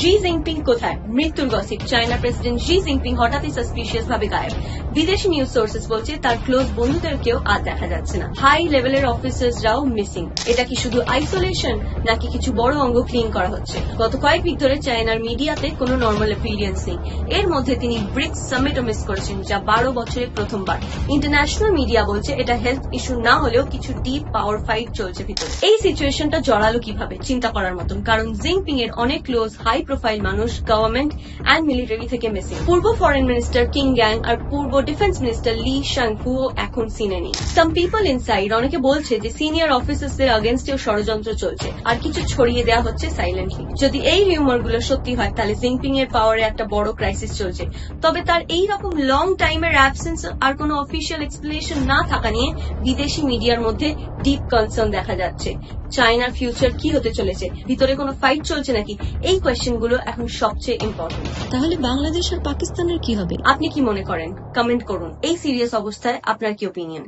Xi Jinping কোথায়? মৃত্যুর gossip. China president Xi Jinping হঠাৎই সাসপিশিয়াস ভাবে গায়েব। বিদেশি নিউজ সোর্সেস বলছে তার ক্লোজ বন্ধুদের কেউ আর দেখা যাচ্ছে না। হাই লেভেলের অফিসার্সরাও মিসিং। এটা কি শুধু আইসোলেশন নাকি কিছু বড় অঙ্গ ক্লিন করা হচ্ছে? গত কয়েক উইক ধরে চায়নার মিডিয়াতে কোনো নর্মাল অ্যাপিয়ারেন্স নেই। এর মধ্যে তিনি ব্রিক্স সামিটও মিস করেছেন, যা 12 বছরে প্রথমবার। ইন্টারন্যাশনাল মিডিয়া বলছে এটা হেলথ ইস্যু না হলেও কিছু ডিপ পাওয়ার ফাইট চলছে ভিতরে। এই সিচুয়েশনটা জড়ালো কিভাবে? চিন্তা করার মতন, কারণ জিনপিং এর অনেক ক্লোজ হাই প্রোফাইল মানুষ গভর্নমেন্ট এন্ড মিলিটারি থেকে মিসিং। পূর্ব ফরেন মিনিস্টার কিং গ্যাং আর পূর্ব ডিফেন্স মিনিস্টার লি শাংফু এখন সিনে নেই। সাম পিপল ইনসাইড অনেকে বলছে যে সিনিয়র অফিসারদের আগেনস্টেও ষড়যন্ত্র চলছে আর কিছু ছড়িয়ে দেওয়া হচ্ছে সাইলেন্টলি। যদি এই রিউমার গুলো সত্যি হয় তাহলে জিনপিং এর পাওয়ারে একটা বড় ক্রাইসিস চলছে। তবে তার এই রকম লং টাইমের অ্যাবসেন্স আর কোনো অফিসিয়াল এক্সপ্লেনেশন না থাকা নিয়ে বিদেশি মিডিয়ার মধ্যে ডিপ কনসার্ন দেখা যাচ্ছে। চায়নার ফিউচার কি হতে চলেছে? ভিতরে কোনো ফাইট চলছে নাকি? এই কোয়েশ্চেন গুলো এখন সবচেয়ে ইম্পর্টেন্ট। তাহলে বাংলাদেশ আর পাকিস্তানের কি হবে? আপনি কি মনে করেন? কমেন্ট করুন। এই সিরিয়াস অবস্থায় আপনার কি ওপিনিয়ন?